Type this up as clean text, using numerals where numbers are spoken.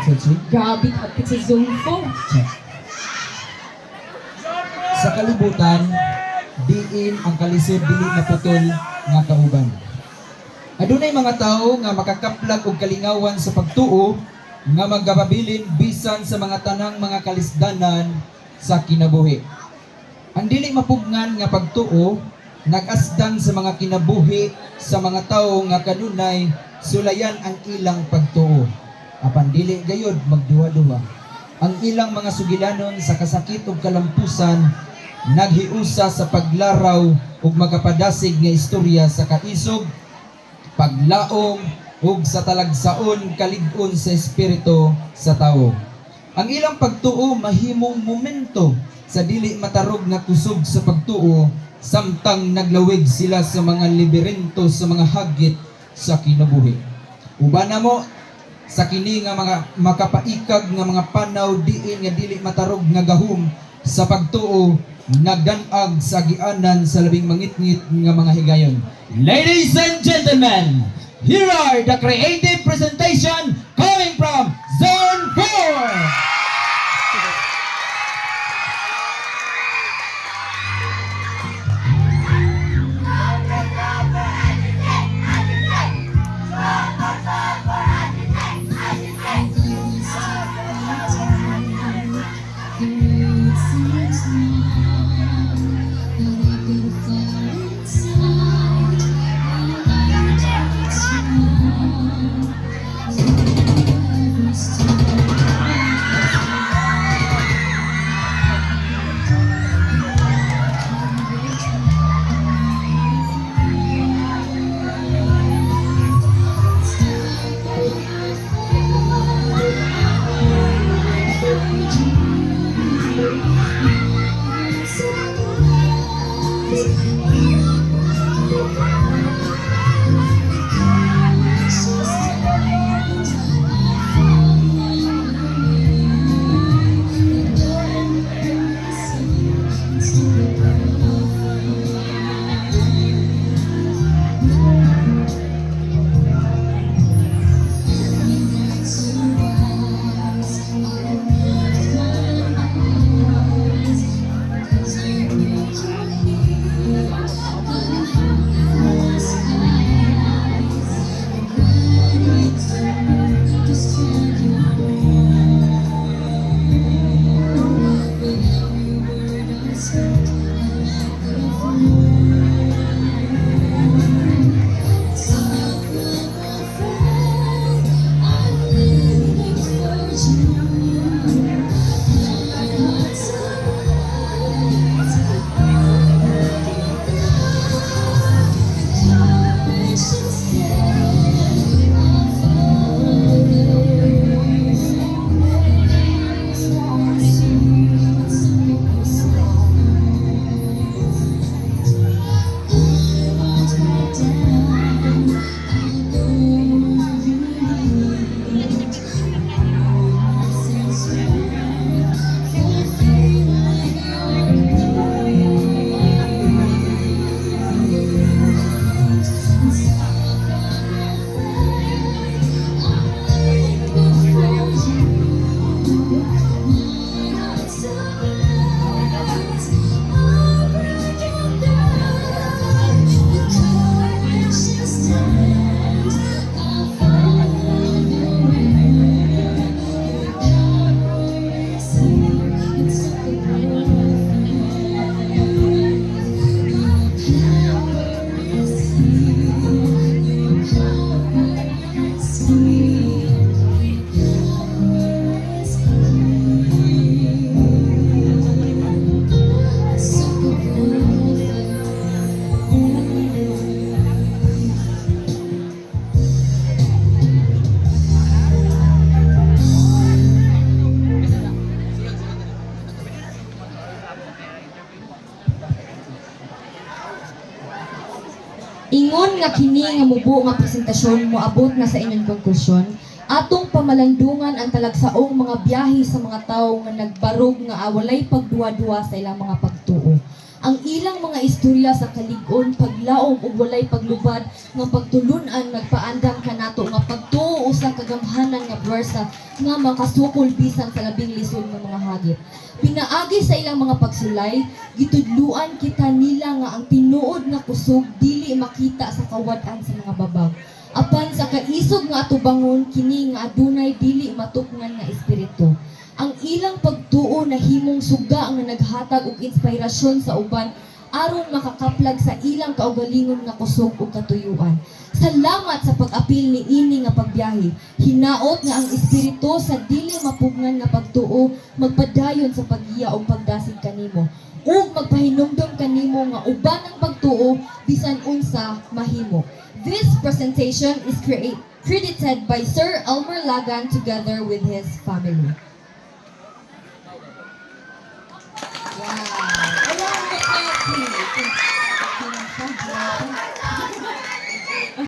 Check. Grabe kapit sa Zone 4. Check. Sa kalibutan, diin ang kalisod dili naputol nga kauban. Adunay mga tawo nga makakaplag og kalingawan sa pagtuo nga magapabilin bisan sa mga tanang mga kalisdanan sa kinabuhi. Ang dili mapugnan nga pagtuo nag-asdan sa mga kinabuhi sa mga tawo nga kanunay sulayan ang ilang pagtuo. Apan dili gayud magduwa-duwa. Ang ilang mga sugilanon sa kasakit ug kalampusan naghiusa sa paglaraw ug magapadasig nga istorya sa kaisog, paglaom ug sa talagsaon kalig-on sa espiritu sa tawo. Ang ilang pagtuo mahimong momento sa dili matarog nga kusog sa pagtuo samtang naglawig sila sa mga libirento sa mga hagit sa kinabuhi. Uban na mo sa kini nga mga makapaikag nga mga panaw diin nga dili matarog nga gahum sa pagtuo nagdanag sa gianan sa labing mangitngit nga mga higayon. Ladies and gentlemen, here are the creative presentation coming from Zone 4! Ingon nga kini nga mubo nga presentasyon moabot na sa inyong konklusyon. Atong pamalandungan ang talagsaong mga biyahe sa mga tawo nga nagbarog nga walay pagduwa-duwa sa ilang mga pagtuo. Ang ilang mga istorya sa kalig-on, paglaom ug walay paglubad nga pagtulunan nagpaandam kanato nga pagtuo sa kagamhanan nga pwersa nga makasukol bisan sa labing lisod ng mga hagit. Pinaagi sa ilang mga pagsulay, gitudluan kita nila nga ang tinuod nga kusog dili makita sa kawad-an sa mga babag. Apan sa kaisog nga atubangon kini nga adunay dili matukngan nga espiritu. Ang ilang pagtuo na himong suga nga naghatag og inspirasyon sa uban aron makakaplag sa ilang kaugalingon nga kusog ug katuyuan. Salamat sa pag-apil ni ini nga pagbiyahe. Hinaot nga ang espiritu sa dili mapugnan nga pagtuo magpadayon sa paggiya o pagdasig kanimo ug magpahinumdom kanimo nga uban ang pagtuo bisan unsa mahimo. This presentation is credited by Sir Elmer Lagan together with his family. Wow. Along with that, please.